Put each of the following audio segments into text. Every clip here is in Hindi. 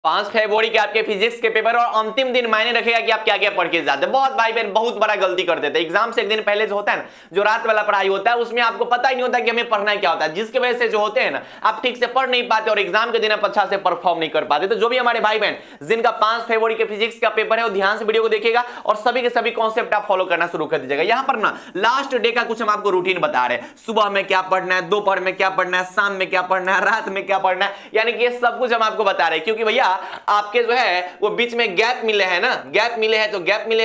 5 फरवरी के आपके फिजिक्स के पेपर और अंतिम दिन मायने रखेगा कि आप क्या क्या पढ़ के जाते हैं। बहुत भाई बहन बहुत बड़ा गलती कर देते हैं। एग्जाम से एक दिन पहले जो होता है ना, जो रात वाला पढ़ाई होता है, उसमें आपको पता ही नहीं होता कि हमें पढ़ना क्या होता है, जिसकी वजह से जो होते हैं ना, आप ठीक से पढ़ नहीं पाते और एग्जाम के दिन आप अच्छा से परफॉर्म नहीं कर पाते। तो जो भी हमारे भाई बहन जिनका 5 फरवरी के फिजिक्स का पेपर है, वो ध्यान से वीडियो को देखिएगा और सभी के सभी कॉन्सेप्ट आप फॉलो करना शुरू कर दीजिएगा। यहां पर ना लास्ट डे का कुछ हम आपको रूटीन बता रहे हैं, सुबह में क्या पढ़ना है, दोपहर में क्या पढ़ना है, शाम में क्या पढ़ना है, रात में क्या पढ़ना है, यानी कि ये सब कुछ हम आपको बता रहे हैं। क्योंकि भैया आपके जो है वो बीच में गैप मिले हैं ना, गैप मिले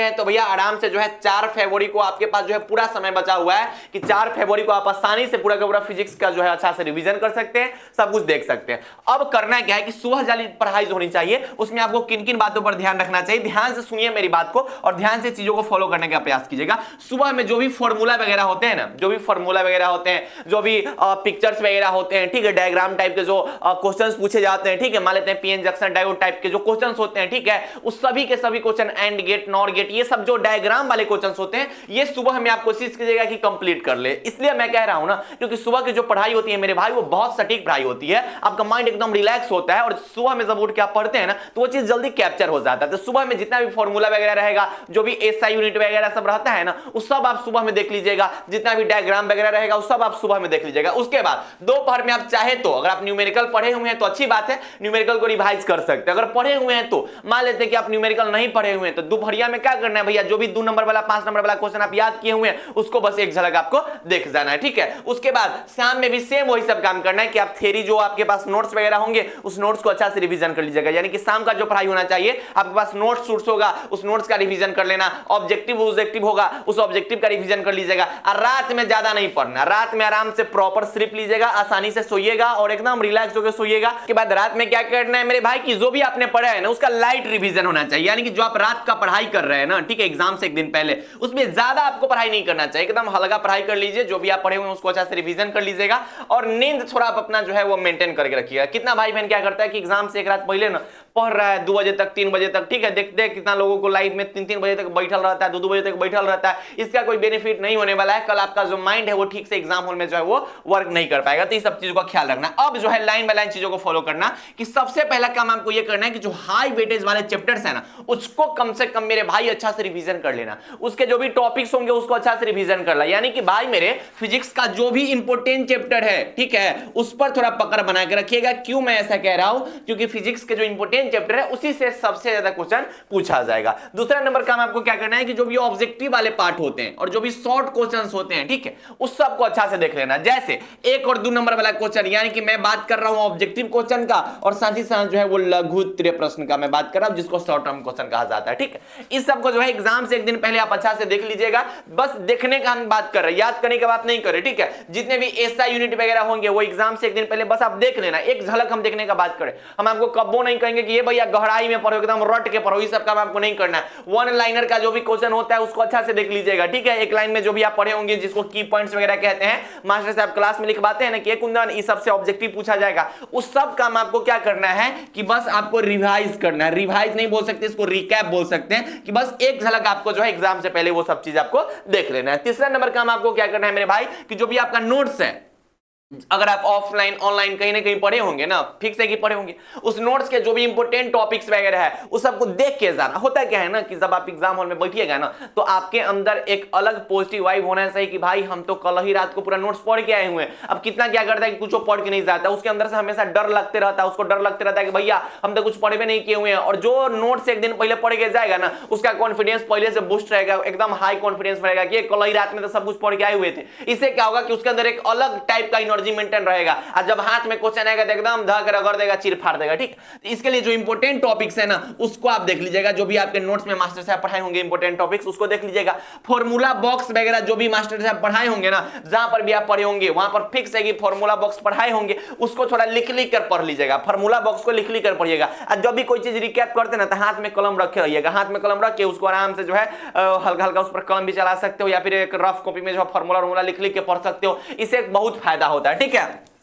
हैं तो भैया आराम से जो है 4 फरवरी को आपके पास जो है पूरा समय बचा हुआ है कि 4 फरवरी को आप आसानी से पूरा का पूरा फिजिक्स का जो है अच्छा से रिवीजन कर सकते हैं, सब कुछ देख सकते हैं। अब करना क्या है कि सुबह वाली पढ़ाई जो होनी चाहिए उसमें आपको किन किन बातों पर ध्यान रखना चाहिए, ध्यान से सुनिए मेरी बात को और ध्यान से चीजों को फॉलो करने का प्रयास कीजिएगा। सुबह में जो भी फॉर्मूला वगैरह होते हैं ना, जो भी फॉर्मूला वगैरह होते हैं, जो भी पिक्चर्स वगैरह होते हैं, ठीक है, डायग्राम टाइप के जो क्वेश्चंस पूछे जाते हैं, ठीक है, मान लेते हैं पीएन जंक्शन डायोड टाइप के जो क्वेश्चंस होते हैं, ठीक है, उस सभी के सभी question and gate nor gate ये सब जो डायग्राम वाले क्वेश्चंस होते हैं, ये सुबह में आप कोशिश कीजिएगा कि कंप्लीट कर ले। इसलिए मैं कह रहा हूं ना, क्योंकि सुबह की जो पढ़ाई होती है मेरे भाई वो बहुत सटीक पढ़ाई होती है, आपका माइंड एकदम रिलैक्स होता है और सुबह में जब उठ के आप पढ़ते हैं ना तो वो चीज जल्दी कैप्चर हो जाता है। तो सुबह में जितना भी फॉर्मूला वगैरह रहेगा, जो भी एसआई यूनिट वगैरह सब रहता है ना, उस सब आप सुबह में देख लीजिएगा, जितना भी डायग्राम वगैरह रहेगा उस सब आप सुबह में देख लीजिएगा। उसके बाद दोपहर में आप चाहे तो अगर आप न्यूमेरिकल पढ़े हुए हैं तो अच्छी बात है, न्यूमेरिकल को रिवाइज कर सकते हैं। अगर पढ़े हुए हैं तो मान लेते हैं कि आप न्यूमेरिकल नहीं पढ़े हुए हैं तो दोपहरिया में क्या करना है भैया, जो भी 2 नंबर वाला 5 नंबर वाला क्वेश्चन आप याद किए हुए हैं उसको बस एक झलक आपको देख जाना है, ठीक है। उसके बाद शाम में भी सेम वही सब काम करना है कि आप थ्योरी जो आपके पास नोट्स वगैरह होंगे उस नोट्स को अच्छा से रिवीजन कर लीजिएगा। यानी कि शाम का जो पढ़ाई होना चाहिए आपके पास नोट्स होगा, उस नोट्स का रिवीजन कर लेना, ऑब्जेक्टिव होगा उस ऑब्जेक्टिव का रिवीजन कर लीजिएगा। और रात में ज्यादा नहीं पढ़ना, रात में आराम से प्रॉपर स्लीप लीजिएगा, आसानी से सोइएगा और एकदम रिलैक्स होकर सोइएगा। के बाद रात में क्या करना है मेरे भाई कि जो भी आपने पढ़ा है ना उसका लाइट रिवीजन होना चाहिए। यानी कि जो आप रात का पढ़ाई कर रहे हैं ना, ठीक है, एग्जाम से एक दिन पहले, उसमें ज्यादा आपको पढ़ाई नहीं करना चाहिए, एकदम हल्का पढ़ाई कर लीजिए। जो भी आप पढ़े हुए हैं उसको अच्छा से रिवीजन कर लीजिएगा और नींद थोड़ा आप अपना जो है वो मेंटेन करके रखिएगा। कितना भाई बहन क्या करता है कि एग्जाम से एक रात पहले ना पढ़ रहा है 2 बजे तक 3 बजे तक, ठीक है, देखते कितना लोगों को लाइव में 3-3 बजे तक बैठल रहता है, 2-2 बजे तक बैठल रहता है। इसका कोई बेनिफिट नहीं होने वाला है। कल आपका जो माइंड है वो ठीक से एग्जाम हॉल में जो है वो वर्क नहीं कर पाएगा। तो इस सब चीजों का ख्याल रखना। अब जो है लाइन बाय लाइन चीजों को फॉलो करना कि सबसे पहला काम आपको ये करना है कि जो हाई वेटेज वाले चैप्टर्स है ना उसको कम से कम मेरे भाई अच्छा से रिवीजन कर लेना। उसके जो भी टॉपिक्स होंगे उसको अच्छा से रिवीजन कर ला। यानी कि भाई मेरे फिजिक्स का जो भी इंपॉर्टेंट चैप्टर है, ठीक है, उस पर थोड़ा पकड़ बना के रखिएगा। क्यों मैं ऐसा कह रहा हूं, क्योंकि फिजिक्स के जो इंपॉर्टेंट चैप्टर है उसी से सबसे ज्यादा क्वेश्चन पूछा जाएगा। दूसरा नंबर काम आपको क्या करना है कि जो भी ऑब्जेक्टिव वाले पार्ट होते हैं और जो भी शॉर्ट क्वेश्चंस होते हैं, ठीक है, उस सब को अच्छा से देख लेना। जैसे 1 और 2 नंबर वाला क्वेश्चन, यानी कि मैं बात कर रहा हूं ऑब्जेक्टिव क्वेश्चन का और साथ ही साथ जो है वो लघु उत्तरीय प्रश्न का मैं बात कर रहा हूं, जिसको शॉर्ट टर्म क्वेश्चन कहा जाता है, ठीक है। इस सब को जो है एग्जाम से एक दिन पहले आप अच्छा से देख लीजिएगा। बस देखने का हम बात कर रहे हैं, याद करने की बात नहीं कर रहे, ठीक है। जितने भी एसआई यूनिट वगैरह होंगे वो एग्जाम से एक दिन पहले बस आप देख लेना, एक झलक हम देखने का बात करें। हम आपको कब्बो नहीं कहेंगे कि ये भैया गहराई में पढ़ो, एकदम रट के पढ़ो, ये सब काम आपको नहीं करना है। 1 लाइनर का जो भी क्वेश्चन होता है उसको अच्छा से देख लीजिएगा, ठीक है। एक लाइन में जो भी आप पढ़े होंगे जिसको की पॉइंट्स वगैरह कहते हैं, मास्टर साहब क्लास में लिखवाते हैं ना कि कुंदन इस सब से ऑब्जेक्टिव पूछा जाएगा, उस सब काम आपको क्या करना है कि बस आपको रिवाइज करना है। रिवाइज नहीं बोल सकते, इसको रिकैप बोल सकते हैं कि बस एक झलक आपको जो है एग्जाम से पहले वो सब चीज आपको देख लेना है। तीसरा नंबर काम आपको क्या करना है मेरे भाई कि जो भी आपका नोट्स है, अगर आप ऑफलाइन ऑनलाइन कहीं ना कहीं पढ़े होंगे ना, फिक्स है कि पढ़े होंगे, उस नोट्स के जो भी इंपॉर्टेंट टॉपिक्स वगैरह है उस सबको देख के जाना। होता क्या है ना कि जब आप एग्जाम हॉल में बैठिएगा ना तो आपके अंदर एक अलग पॉजिटिव वाइब होना चाहिए कि भाई हम तो कल ही रात को पूरा नोट्स पढ़ के आए हुए हैं। अब कितना क्या करता है कि कुछ पढ़ के नहीं जाता, उसके अंदर से हमेशा डर लगते रहता है, उसको डर लगते रहता है कि भैया हम तो कुछ पढ़े भी नहीं किए हुए हैं। और जो नोट्स एक दिन पहले पढ़ के जाएगा ना उसका कॉन्फिडेंस पहले से बूस्ट रहेगा, एकदम हाई कॉन्फिडेंस रहेगा कि कल ही रात में तो सब कुछ पढ़ के आए हुए थे। इससे क्या होगा कि उसके अंदर एक अलग टाइप का एनर्जी मेंटेन रहेगा और जब हाथ में क्वेश्चन आएगा तो एकदम धक रगड़ देगा, चीर फाड़ देगा, ठीक। इसके लिए जो इंपॉर्टेंट टॉपिक्स है ना उसको आप देख लीजिएगा। जो भी आपके नोट्स में मास्टर साहब पढ़ाए होंगे इंपॉर्टेंट टॉपिक्स उसको देख लीजिएगा। फॉर्मूला बॉक्स वगैरह जो भी मास्टर साहब पढ़ाए होंगे ना, जहां पर भी आप पढ़े होंगे वहां पर फिक्स है कि फॉर्मूला बॉक्स पढ़ाए होंगे, उसको थोड़ा लिख लिख कर पढ़ लीजिएगा। फॉर्मूला बॉक्स को लिख लिख कर पढ़िएगा। और जब भी कोई चीज रिकैप करते ना तो हाथ में कलम रखे रहिएगा, हाथ में कलम रख के उसको आराम से जो है हल्का हल्का उस पर कलम भी चला सकते हो या फिर एक रफ कॉपी में जो फॉर्मूला लिख लिख के पढ़ सकते हो। इससे बहुत फायदा होता है, ठीक है।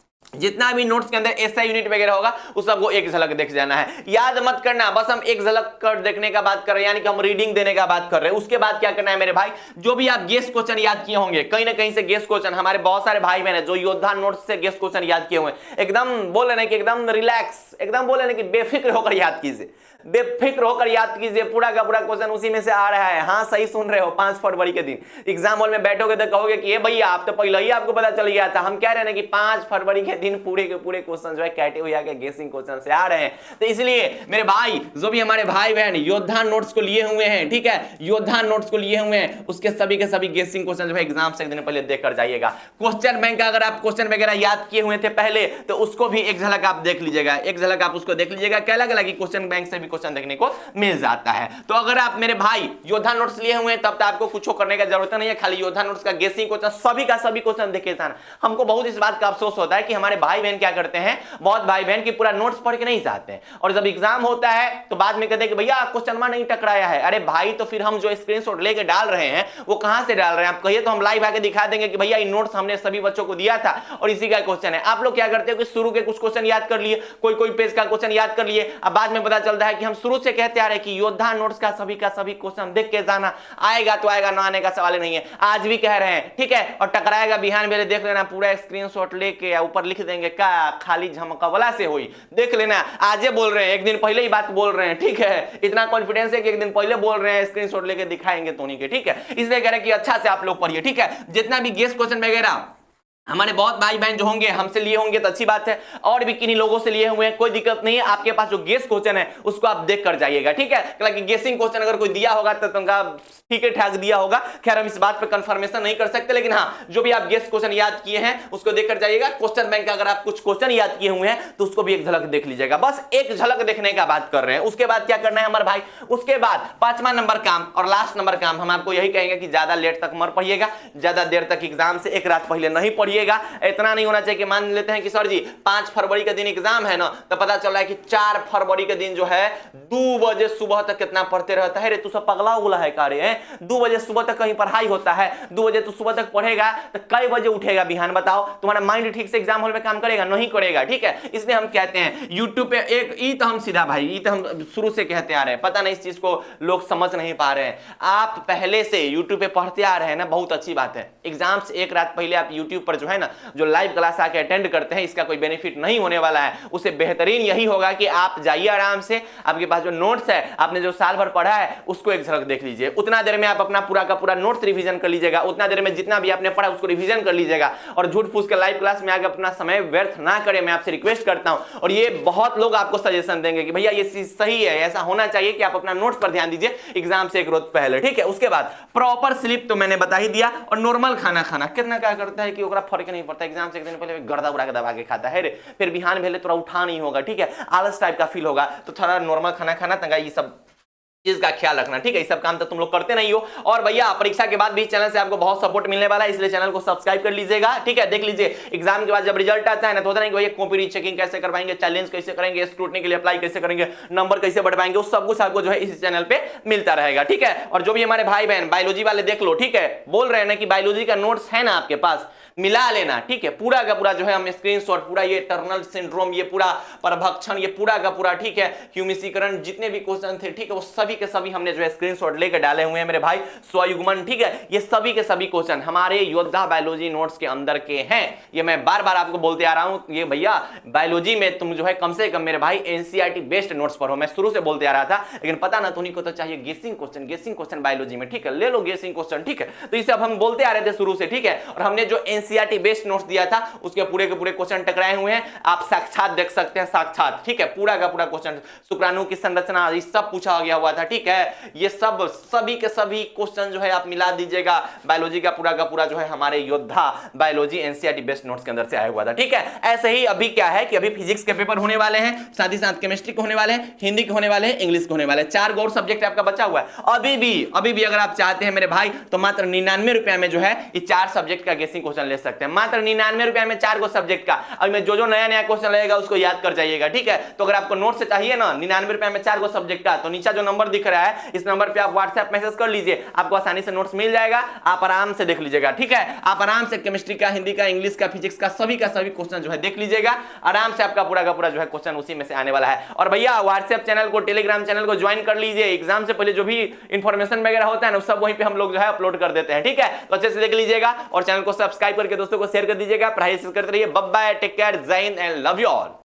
जितना भी नोट्स के अंदर एसआई यूनिट वगैरह होगा उस सबको एक झलक देख जाना है, याद मत करना, बस हम एक झलक कर देखने का बात कर रहे हैं, यानी कि हम रीडिंग देने का बात कर रहे हैं। उसके बाद क्या करना है मेरे भाई, जो भी आप गेस क्वेश्चन याद किए होंगे, कहीं ना कहीं से गेस क्वेश्चन, हमारे बहुत सारे भाई बहन है जो योद्धा नोट्स से गेस क्वेश्चन याद किए हुए, एकदम बोल रहे कि एकदम रिलैक्स, एकदम बोल रहे कि बेफिक्र होकर याद कीजिए, बेफिक्र होकर याद कीजिए, पूरा का पूरा क्वेश्चन उसी में से आ रहा है। हाँ सही सुन रहे हो, 5 फरवरी के दिन एग्जाम हॉल में बैठोगे तो कहोगे कि ये भैया आप तो पहले ही आपको पता चल गया था। हम कह रहे हैं कि 5 फरवरी के दिन पूरे के पूरे क्वेश्चन जो है कैटेगरी के गेसिंग क्वेश्चन से आ रहे हैं। तो इसलिए मेरे भाई, जो भी हमारे भाई बहन योद्धा नोट्स को लिए हुए हैं, ठीक है, योद्धा नोट्स को लिए हुए हैं, उसके सभी के सभी गेसिंग क्वेश्चन जो है एग्जाम से एक दिन पहले देख कर जाइएगा। क्वेश्चन बैंक का अगर आप क्वेश्चन वगैरह याद किए हुए थे पहले तो उसको भी एक झलक आप देख लीजिएगा, एक झलक आप उसको देख लीजिएगा, क्या लगा कि क्वेश्चन बैंक से भी क्वेश्चन देखने को मिल जाता है। तो अगर आप मेरे भाई योद्धा नोट्स लिए हुए हैं तब तक आपको कुछ करने का जरूरत नहीं है, खाली योद्धा नोट्स का गेसिंग क्वेश्चन सभी का सभी क्वेश्चन देखे जाना। हमको बहुत इस बात का अफसोस होता है कि हमारे भाई बहन क्या करते हैं, बहुत भाई बहन की पूरा नोट्स पढ़ के नहीं जाते हैं और जब एग्जाम होता है तो बाद में कहते हैं कि भैया क्वेश्चन नहीं टकराया है। अरे भाई तो फिर हम जो स्क्रीनशॉट लेके डाल रहे हैं वो कहां से डाल रहे हैं, आप कहिए तो हम लाइव आके दिखा देंगे कि भैया ये नोट्स हमने सभी बच्चों को दिया था और इसी का क्वेश्चन है। आप लोग क्या करते हो कि शुरू के कुछ क्वेश्चन याद कर लिए, कोई पेज का क्वेश्चन याद कर लिए, अब बाद में पता चलता है कि हम शुरू से कहते आ रहे कि योद्धा नोट्स का सभी क्वेश्चन देख के जाना, आएगा तो आएगा, ना आने का सवाल नहीं है। आज भी कह रहे हैं, ठीक है, और टकराएगा बिहान मेरे देख लेना, पूरा स्क्रीनशॉट लेके या ऊपर लिख देंगे क्या खाली झमकवला से हुई, देख लेना। आजे बोल रहे हैं, एक दिन पहले ही बात बोल रहे हैं, ठीक है, इतना कॉन्फिडेंस है कि एक दिन पहले बोल रहे हैं, स्क्रीनशॉट लेके दिखाएंगे तो नहीं के, ठीक है। इसलिए कह रहे हैं कि अच्छा से आप लोग पढ़िए, ठीक है। जितना भी गेस क्वेश्चन वगैरह हमारे बहुत भाई बहन जो होंगे हमसे लिए होंगे तो अच्छी बात है, और भी किन्हीं लोगों से लिए हुए हैं, कोई दिक्कत नहीं है। आपके पास जो गेस क्वेश्चन है उसको आप देख कर जाइएगा, ठीक है। क्योंकि गेसिंग क्वेश्चन अगर कोई दिया होगा तो तुमका ठीक है ठाक दिया होगा, खैर हम इस बात पे कंफर्मेशन नहीं कर सकते, लेकिन हाँ जो भी आप गेस क्वेश्चन याद किए हैं उसको देख कर जाइएगा। क्वेश्चन बैंक का अगर आप कुछ क्वेश्चन याद किए हुए हैं तो उसको भी एक झलक देख लीजिएगा, बस एक झलक देखने का बात कर रहे हैं। उसके बाद क्या करना है हमारे भाई, उसके बाद 5वां नंबर काम और लास्ट नंबर काम हम आपको यही कहेंगे कि ज्यादा लेट तक मत पढ़िएगा, ज्यादा देर तक एग्जाम से एक रात पहले नहीं पढ़िएगा। इतना नहीं होना चाहिए कि मान लेते हैं कि सर जी 5 फरवरी के दिन एग्जाम है ना, तो पता चल रहा है कि 4 फरवरी के दिन जो है 2 बजे सुबह तक कितना पढ़ते रहता है। रे तू सब पगला उगला है का रे, 2 बजे सुबह तक कहीं पढ़ाई होता है, 2 बजे तू सुबह तक पढ़ेगा तो कई बजे उठेगा बिहान, बताओ तुम्हारा माइंड ठीक से एग्जाम हॉल में काम करेगा? नहीं करेगा, ठीक है। इसलिए हम कहते हैं यूट्यूब पे एक ई तो हम सीधा भाई ई तो हम शुरू से कहते आ रहे हैं, पता नहीं इस चीज को लोग समझ नहीं पा रहे हैं। आप पहले से यूट्यूब पे पढ़ते आ रहे हैं ना, बहुत अच्छी बात है। एग्जाम से एक रात पहले आप यूट्यूब पर जो है ना जो लाइव क्लास आके अटेंड करते हैं, इसका कोई बेनिफिट नहीं होने वाला है। उससे बेहतरीन यही होगा कि आप जाइए आराम से, आपके पास जो नोट्स है, आपने जो साल भर पढ़ा है उसको एक झलक देख लीजिए। उतना देर में आप अपना पूरा का पूरा नोट्स रिवीजन कर लीजिएगा, उतना देर में जितना भी आपने पढ़ा उसको रिवीजन कर लीजिएगा और झूठ फूस के लाइव क्लास में आके अपना समय व्यर्थ ना करें, मैं आपसे रिक्वेस्ट करता हूं। और ये बहुत लोग आपको सजेशन देंगे कि भैया ये चीज सही है, ऐसा होना चाहिए कि आप अपना नोट्स पर ध्यान दीजिए एग्जाम से एक रोज पहले, ठीक है। उसके बाद प्रॉपर स्लीप तो मैंने बता ही दिया, और नॉर्मल खाना खाना कितना क्या करता है कि ओकरा फर्क नहीं पड़ता, एग्जाम से एक दिन पहले गर्दा उड़ा के दबा के खाता है रे, फिर बिहान भेले थोड़ा उठा नहीं होगा, ठीक है, आलस टाइप का फील होगा। तो थोड़ा नॉर्मल खाना खाना तंगा, ये सब चीज का ख्याल रखना, ठीक है। ये सब काम तो तुम लोग करते नहीं हो। और भैया परीक्षा के बाद भी चैनल से आपको बहुत सपोर्ट मिलने वाला है, इसलिए चैनल को सब्सक्राइब कर लीजिएगा, ठीक है। देख लीजिए एग्जाम के बाद जब रिजल्ट आता है ना तो होता नहीं कि भैया कॉपी रीचेकिंग कैसे करवाएंगे, चैलेंज कैसे करेंगे, स्क्रूटनी के लिए अप्लाई कैसे करेंगे, नंबर कैसे बढ़वाएंगे, उस सब कुछ आपको जो है इस चैनल पे मिलता रहेगा, ठीक है। और जो भी हमारे भाई बहन बायोलॉजी वाले देख लो, ठीक है, बोल रहे हैं ना कि बायोलॉजी का नोट्स है ना आपके पास, मिला लेना, ठीक है। पूरा का पूरा जो है हम स्क्रीनशॉट, पूरा ये टर्नल सिंड्रोम, ये पूरा परभक्षण, ये पूरा का पूरा, ठीक है, ह्यूमिसीकरण, जितने भी क्वेश्चन थे, ठीक है, वो सभी के सभी हमने जो है स्क्रीनशॉट लेकर डाले हुए हैं मेरे भाई। स्वयुग्मन, ठीक है, ये सभी के सभी क्वेश्चन हमारे योद्धा बायोलॉजी नोट्स के अंदर के हैं। ये मैं बार बार आपको बोलते आ रहा हूं, ये भैया बायोलॉजी में तुम जो है कम से कम मेरे भाई एनसीईआरटी बेस्ड नोट्स पढ़ो। मैं शुरू से बोलते आ रहा था, लेकिन पता ना तुमको तो चाहिए गेसिंग क्वेश्चन बायोलॉजी में, ठीक है, ले लो गेसिंग क्वेश्चन, ठीक है। तो इसे अब हम बोलते आ रहे थे शुरू से, ठीक है। और हमने जो एनसीईआरटी बेस्ड नोट्स दिया था उसके पूरे के पूरे क्वेश्चन टकराए हुए हैं, आप साक्षात देख सकते हैं, साक्षात, ठीक है, पूरा का पूरा क्वेश्चन, शुक्राणु की संरचना, ये सब पूछा गया हुआ था, ठीक है। ये सब सभी के सभी क्वेश्चन जो है आप मिला दीजिएगा, बायोलॉजी का पूरा जो है हमारे योद्धा बायोलॉजी एनसीईआरटी बेस्ड नोट्स के अंदर से आया हुआ था, ठीक है। ऐसे ही अभी क्या है कि अभी फिजिक्स के पेपर होने वाले हैं, साथ ही साथ केमिस्ट्री के होने वाले हैं, हिंदी के होने वाले हैं, इंग्लिश के होने वाले हैं, 4 गौर सब्जेक्ट आपका बचा हुआ है। अभी भी अगर आप चाहते हैं मेरे भाई तो मात्र 99 रुपए में जो है ये 4 सब्जेक्ट का गेसिंग क्वेश्चन ले सकते हैं, मात्र 99 रुपए में 4 गो सब्जेक्ट का। अब मैं जो नया क्वेश्चन लगेगा उसको याद कर जाइएगा, ठीक है। तो अगर आपको नोट से चाहिए ना 99 रुपए में 4 गो सब्जेक्ट का, तो नीचे जो नंबर दिख रहा है, इस नंबर पे आप व्हाट्सएप मैसेज कर लीजिए, आपको आसानी से नोट्स मिल जाएगा, आप आराम से देख लीजिएगा। ठीक है, आप आराम से केमिस्ट्री का, हिंदी का, इंग्लिश का, फिजिक्स का सभी क्वेश्चन जो है देख लीजिएगा, आराम से आपका पूरा का पूरा जो है क्वेश्चन उसी में से आने वाला है। और भैया व्हाट्सएप चैनल को, टेलीग्राम चैनल को ज्वाइन कर लीजिए, एग्जाम से पहले जो भी इंफॉर्मेशन वगैरह होता है ना सब वहीं पे हम लोग जो है अपलोड कर देते हैं। ठीक है, तो अच्छे से देख लीजिएगा और चैनल को सब्सक्राइब करके दोस्तों को शेयर कर दीजिएगा। पढ़ाई करते रहिए। बाय बाय, टेक केयर, जय Hind and love you all.